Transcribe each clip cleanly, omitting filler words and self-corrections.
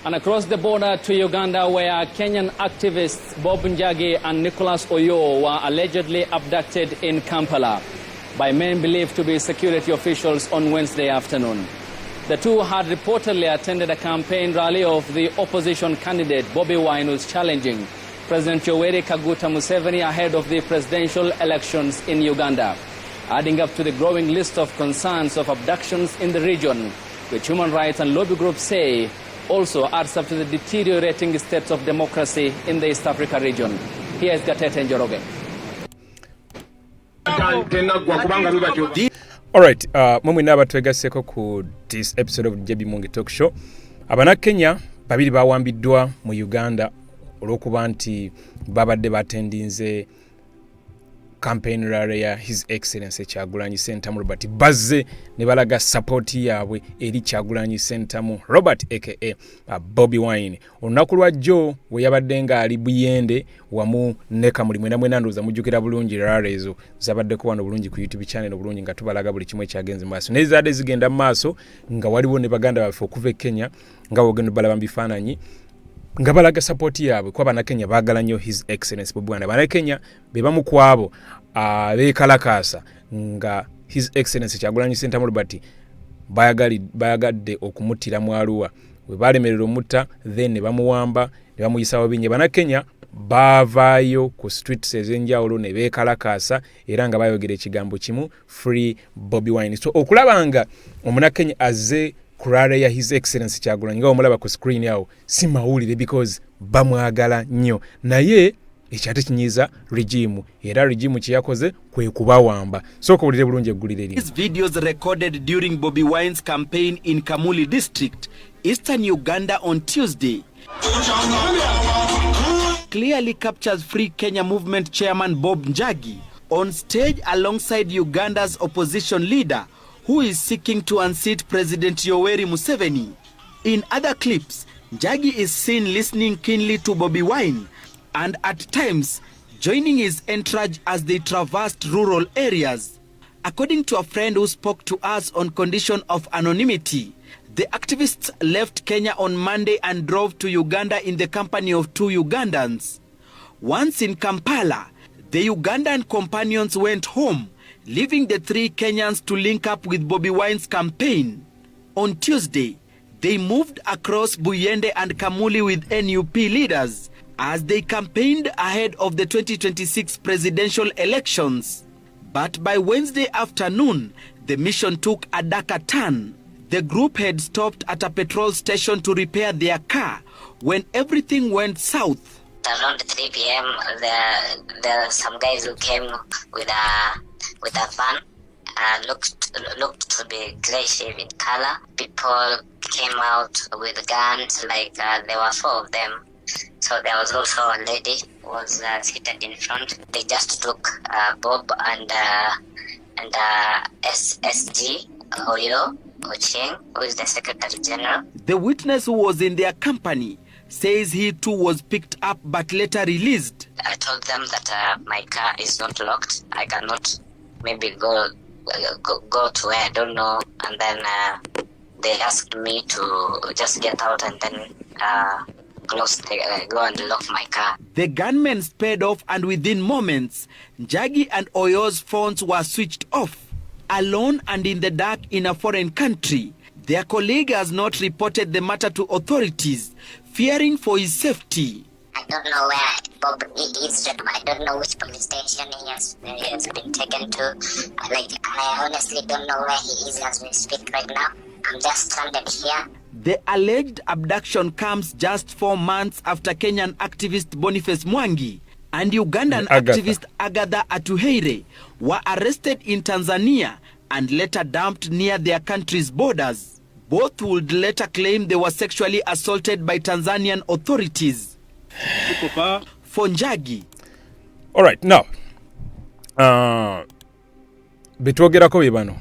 And across the border to Uganda, where Kenyan activists Bobi Njagi and Nicholas Oyoo were allegedly abducted in Kampala by men believed to be security officials on Wednesday afternoon. The two had reportedly attended a campaign rally of the opposition candidate Bobi Wine, who's challenging President Yoweri Kaguta Museveni ahead of the presidential elections in Uganda, adding up to the growing list of concerns of abductions in the region, which human rights and lobby groups say also adds up to the deteriorating state of democracy in the East Africa region. Here's Gatete Njoroge. Alright, mumwe naba twegaseko ku this episode of Bobiwine Talk Show. Abana Kenya babiri bawambiddwa mu Uganda olwokuba nti babadde batendinze campaign rally ya His Excellency Kyagulanyi Ssentamu Robert bazze ne balaga support yaabwe eri Kyagulanyi Ssentamu Robert aka Bobi Wine. Olunaku lwa jjo we yabadde nga ali Buyende wamu ne Kamuli mwena ndoza mujjukira bulungi rally ezo zabadde ko wano bulungi ku YouTube channel bulungi nga tubalaga buli kimwe kyagenze maaso. Nezade zigenda maaso nga waliwo ne baganda bafe okuva Kenya nga wogendo balaba mbifaananyi nga balaga support yaabwe kwa bana Kenya baagala nnyo His Excellency Bobi Wine. Bana Kenya be bamu kwabo beekalakaasa nga His Excellency Kyagulanyi Ssentamu Robert bayagadde okumutira mu Arua we balemerera omutta then ne bamuwamba ne bamuyisa binye. Bana Kenya baavaayo ku streets ez'enjawulo ne beekalakaasa era nga bayogera ekigambo kimu free Bobi Wine. So okulabanga omuna Kenya azze kurare ya His Excellency Kyagulanyi nga omulaba ku screen yawo si mawulire because bamwagala nnyo naye ekyate kinyiza regime era regime kyeyakoze kwe kubawamba. So kuwulire bulungi eggulire These videos recorded during Bobi Wine's campaign in Kamuli district, eastern Uganda on Tuesday clearly captures Free Kenya Movement chairman Bob Njagi on stage alongside Uganda's opposition leader who is seeking to unseat President Yoweri Museveni. In other clips, Njagi is seen listening keenly to Bobi Wine and at times joining his entourage as they traversed rural areas. According to a friend who spoke to us on condition of anonymity, the activists left Kenya on Monday and drove to Uganda in the company of two Ugandans. Once in Kampala, the Ugandan companions went home, leaving the three Kenyans to link up with Bobi Wine's campaign. On Tuesday, they moved across Buyende and Kamuli with NUP leaders as they campaigned ahead of the 2026 presidential elections. But by Wednesday afternoon, the mission took a darker turn. The group had stopped at a petrol station to repair their car when everything went south. Around 3 p.m., there are some guys who came with a van, looked to be grey shade in color. People came out with guns, there were 4 of them. So there was also a lady who was seated in front. They just took Bob and SSG Oyoo Ocheng, who is the Secretary General. The witness who was in their company says he too was picked up but later released. I told them that my car is not locked. I cannot maybe go to where I don't know. And then they asked me to just get out and then go and lock my car. The gunmen sped off and within moments, Njagi and Oyoo's phones were switched off. Alone and in the dark in a foreign country, their colleague has not reported the matter to authorities, fearing for his safety. I don't know where Bob is. I don't know which police station he has been taken to. I honestly don't know where he is as we speak right now. I'm just stranded here. The alleged abduction comes just 4 months after Kenyan activist Boniface Mwangi and Ugandan activist Agatha Atuheire were arrested in Tanzania and later dumped near their country's borders. Both would later claim they were sexually assaulted by Tanzanian authorities. For Njagi. All right, now, betwogerako bibano.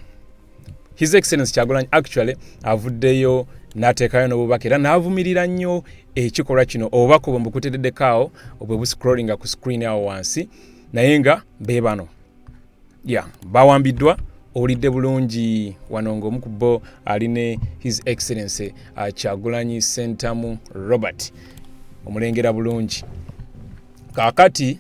His Excellency Kyagulanyi actually avuddeyo n'ateekayo n'obubaka era n'avumirira nnyo ekikolwa kino obubaka obwo mbukutereddekaawo obwe buscrollinga ku screen awo wansi naye nga beebano bawambiddwa olidde bulungi wano ng'omu ku bo aline His Excellency Kyagulanyi Ssentamu Robert omulengera bulungi kaakati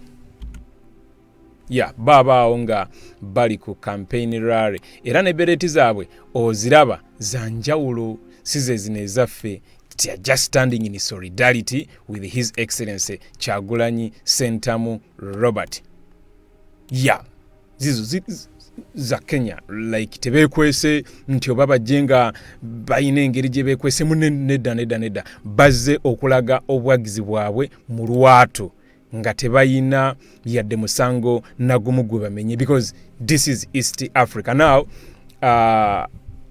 babaawo nga bali ku campaign rally era ne bereti zaabwe oziraba za njawulo si ze zino ezaffe they are just standing in solidarity with His Excellency Kyagulanyi Ssentamu Robert zizo za Kenya like tebekwese nti oba bajjenga bayina engeri gye bekwese nedda bazze okulaga obwagizi bwabwe mu lwatu nga tebayina yadde musango nagumu gwe bamenye because this is East Africa. Now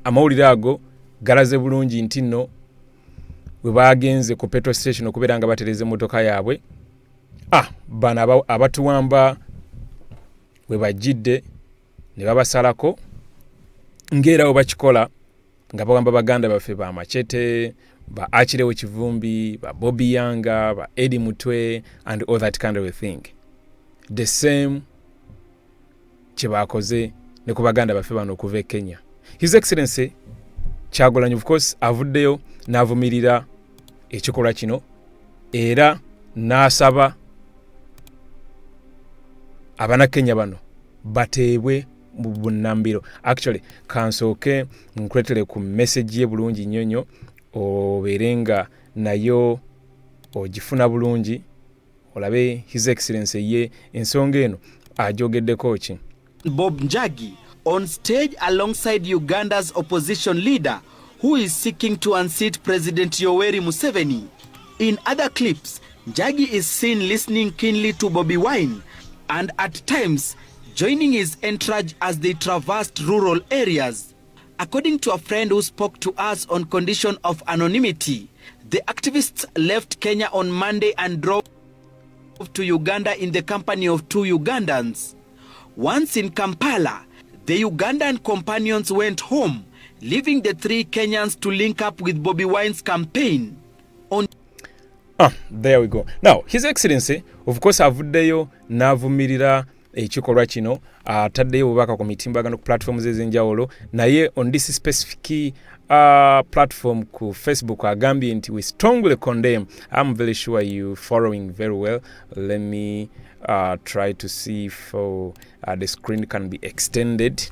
amawulire ago galaze bulungi nti nno bwe bagenze ku petrol station okubeera nga batereze motoka yaabwe bana abatuwamba bwe bajjidde ne babasalako ng'era bakikola nga bawamba baganda baffe ba Machete ba Achirewo Kivumbi ba Bobi Yanga ba Eddie Mutwe and all that kind of a thing. The same kye bakoze ne ku baganda baffe bano okuva e Kenya. His Excellency Kyagulanyi of course avuddeyo n'avumirira ekikolwa kino era n'asaba Abannakenya bano bateebwe mu bunnambiro. Actually kansooke nkuleetere ku message ye bulungi nnyonyo obeerenga nayo ogifuna bulungi olabe His Excellency ye ensonga eno ajogeddeko ki. Bob Njagi on stage alongside Uganda's opposition leader who is seeking to unseat President Yoweri Museveni. In other clips, Njagi is seen listening keenly to Bobi Wine and at times joining his entourage as they traversed rural areas. According to a friend who spoke to us on condition of anonymity, the activists left Kenya on Monday and drove to Uganda in the company of 2 Ugandans. Once in Kampala, the Ugandan companions went home, leaving the 3 Kenyans to link up with Bobi Wine's campaign. There we go. Now, His Excellency, of course, avuddeyo n'avumirira ekikolwa kino ataddeyo obubaka ku mitimbagano ku platforms ez'enjawulo naye on this specific platform ku Facebook agambye nti we strongly condemn. I'm very sure you following very well. Let me try to see if the screen can be extended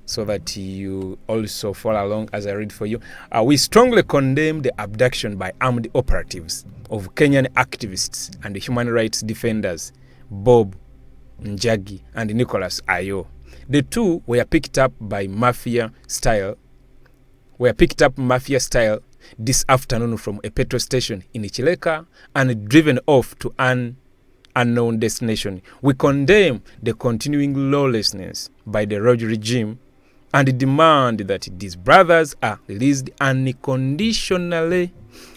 so that you also follow along as I read for you. We strongly condemn the abduction by armed operatives of Kenyan activists and human rights defenders Bob Njagi and Nicholas Oyoo. The 2 were picked up mafia style this afternoon from a petrol station in Ichileka and driven off to an unknown destination. We condemn the continuing lawlessness by the Rogue regime and demand that these brothers are released unconditionally.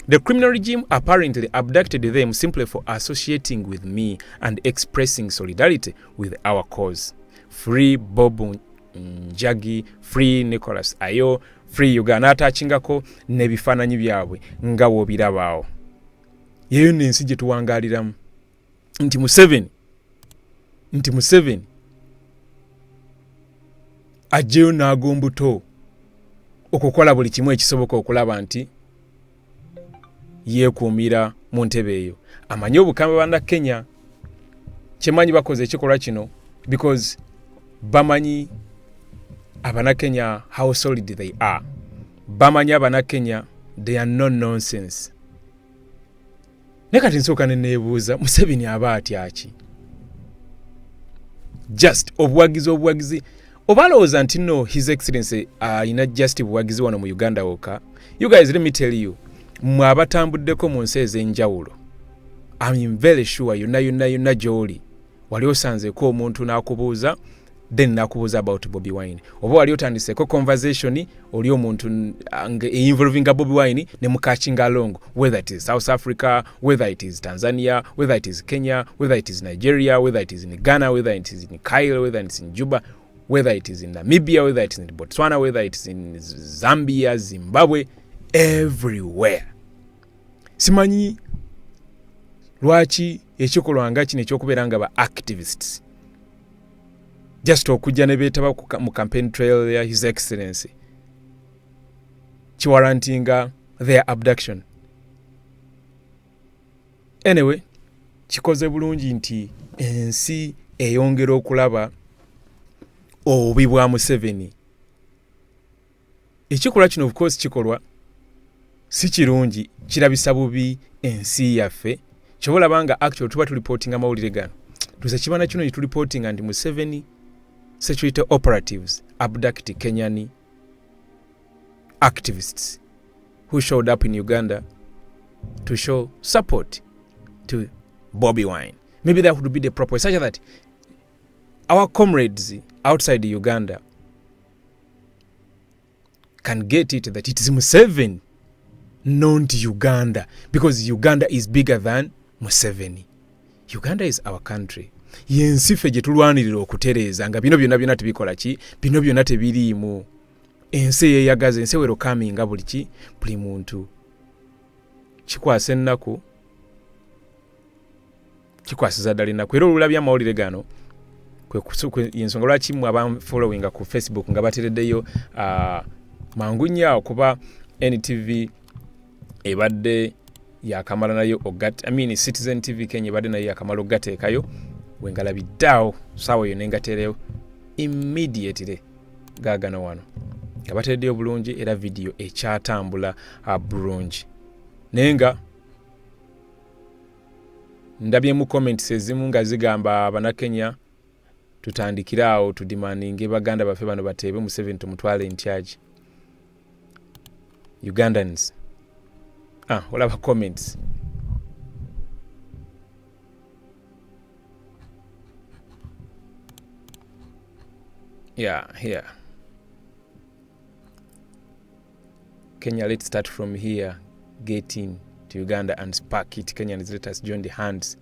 The criminal regime apparently abducted them simply for associating with me and expressing solidarity with our cause. Free Bob Njagi, free Nicholas Oyoo, free Uganda. Atachingako n'ebifaananyi byabwe nga w'obirabaawo. Yeyo n'ensi gye tuwangaaliramu nti Museveni ajjeyo n'agombuto okukola buli kimu ekisoboka okulaba nti yeekuumira mu ntebe eyo. Amanyi obukambwe banda Kenya kyemanyi bakoze ekikolwa kino because bamanyi Abannakenya how solid they are. Bamanyi Abannakenya they are no nonsense. Nekati nsooka neneebuuza Museveni aba atya ki? Just obuwagizi oba alowooza nti nno His Excellency ina just buwagizi wano mu Uganda wokka. You guys, let me tell you, mwe abatambuddeko mu nsi ez'enjawulo, I'm very sure yonna gy'oli wali osanzeeko omuntu n'akubuuza then n'akubuuza about Bobi Wine, oba wali otandiseeko conversation oli omuntu involving Bobi Wine ne mukachinga along, whether it is South Africa, whether it is Tanzania, whether it is Kenya, whether it is Nigeria, whether it is in Ghana, whether it is in Cairo, whether it is in Juba, whether it is in Namibia, whether it is in Botswana, whether it is in Zambia, Zimbabwe, everywhere. Simanyi lwaki ekikolwa nga kino ekyokubeera nga ba activists just okujja ne beetaba mu campaign trail ya His Excellency kiwarantinga their abduction. Anyway, kikoze bulungi nti ensi eyongera okulaba obubi bwa Museveni. Ekikola kino of course kikolwa si kirungi, kirabisa bubi ensi yaffe. Kyobola banga actual tuba tuliportinga amawulire gano. Tuza kibana kino tuliportinga nti Museveni security operatives abduct Kenyan activists who showed up in Uganda to show support to Bobi Wine. Maybe that would be the proper such that our comrades outside Uganda can get it that it is Museveni, not Uganda, because Uganda is bigger than Museveni. Uganda is our country. Yensi ffe gye tulwanirira okutereeza nga bino byonna tebikola ki, bino byonna tebiriimu. Ensi yeeyagaza, ensi werokaminga buli muntu. Kikwasa ennaku, kikwasiza ddala ennaku. Era olulabya amawulire gano, yensonga lwaki mmwe abanfollowinga ku Facebook nga batereddeyo mangu nnyo okuba NTV ebadde yakamala nayo Citizen TV Kenya ebadde nayo yakamala ogateekayo wengalabiddeawo saawa yo nengateereyo immediately gaagano wano nga batereddeyo bulungi era video ekyatambula bulungi. Naye nga ndabyemu comments ezimu nga zigamba Abannakenya tutandikira awo tudimandinge baganda baffe bano bateebe Museveni tumutwale in charge. Ugandans. Olaba comments. Yeah, here. Kenya, let's start from here. Get in to Uganda and spark it. Kenyans, let us join the hands.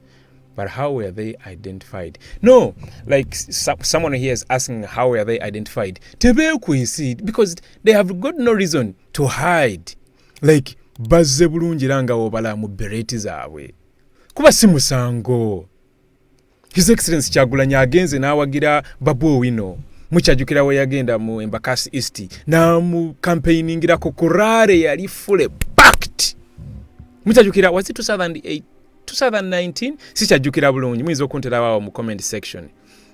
But how were they identified? No, like someone here is asking how were they identified? Because they have got no reason to hide. Like, bazze bulungi ranga obala mu bereti zaabwe. Kuba si musango. His Excellency Kyagulanyi agenze n'awagira Bobi Wine. Mukyajukira we yagenda mu Embakasi East. Na mu campaigningira ko kurare yali fully packed. Mukyajukira was it 2008? 2019 sikyajjukira bulungi muyinza okuntera wawo mu comment section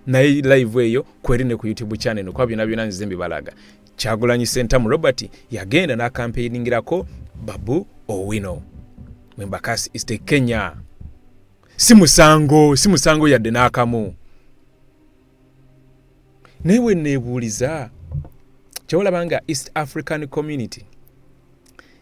naye live eyo kwerine ku YouTube channel kwa byonna nzize mbibalaga. Kyagulanyi Sentamu Robert yagenda na campaigningirako Bobi Wine Embakasi East Kenya. Si musango yadde n'akamu. Newe nebuuliza kyobola banga East African community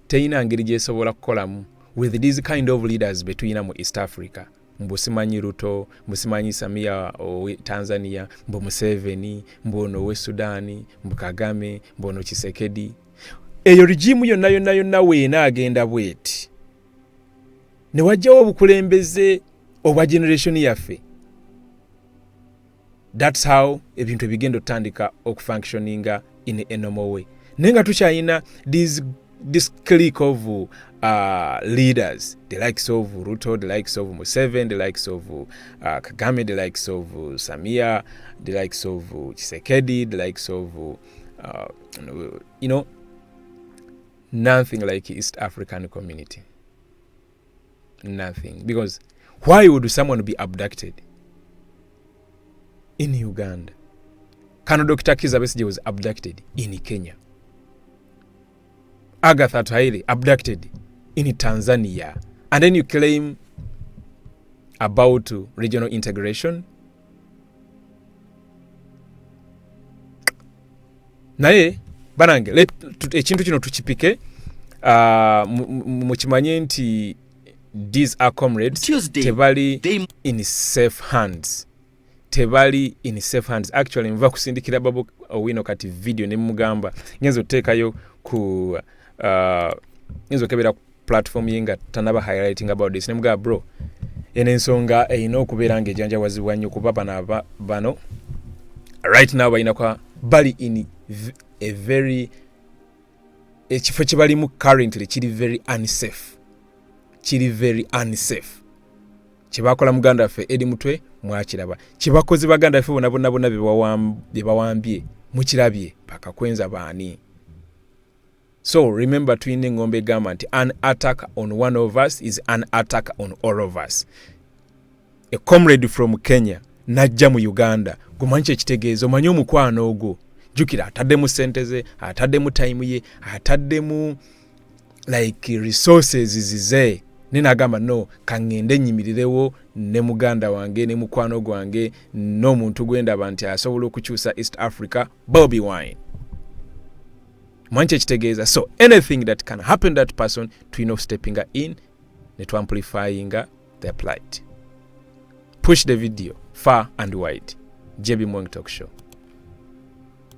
teyina ngeri gyesobola kukolamu with these kind of leaders between mu East Africa. Mbusimanyi Ruto, mbusimanyi Samia o Tanzania, mbu Museveni, mbono we Sudani, mbu Kagame, mbono Chisekedi. Eyo regime yonna weena agenda bweti. Ne wajjawo obukulembeze obwa generation yaffe. That's how ebintu bigenda otandika okufunctioninga in a normal way. Nenga tukyayina this clique of leaders, the likes of Ruto, the likes of Museveni, the likes of Kagame, the likes of Samia, the likes of Chisekedi, the likes of nothing like East African community. Nothing. Because why would someone be abducted in Uganda? Kano Dr. Kizza Besigye was abducted in Kenya. Agatha Twaile abducted in Tanzania. And then you claim about regional integration. Naye banange ekintu kino tukipike mukimanye nti these are comrades tebali in safe hands. Tebali in safe hands. Actually nva kusindikira Bobi Wine kati video ne mugamba ngenzo tekayo ku ngenzo kebera platform yenga tanaba highlighting about this. Nemuga bro ene ensonga eyina okubeera ng'ejanja wazibwa nnyo kuba bano right now bayina kwa bali in a very ekifo kibalimu currently kiri very unsafe. Kibakola muganda ffe eri mutwe mwakiraba. Kibakozi baganda ffe bonna bye bawambye mukirabye paka kwenza baani. So remember twine ngombe gamba nti an attack on one of us is an attack on all of us. A comrade from Kenya najja mu Uganda gumanyi ekitegeezo manyi omukwano ogwo jukira ataddemu sente ze ataddemu time ye ataddemu like resources zize ninagamba no kangende nyimirirewo ne muganda wange ne mukwano gwange no muntu gwenda banti asobola okukyusa East Africa Bobi Wine. Manche ekitegeeza so anything that can happen that person twine of stepping in ne to amplifying their plight. Push the video far and wide. JB Muwonge Talk Show.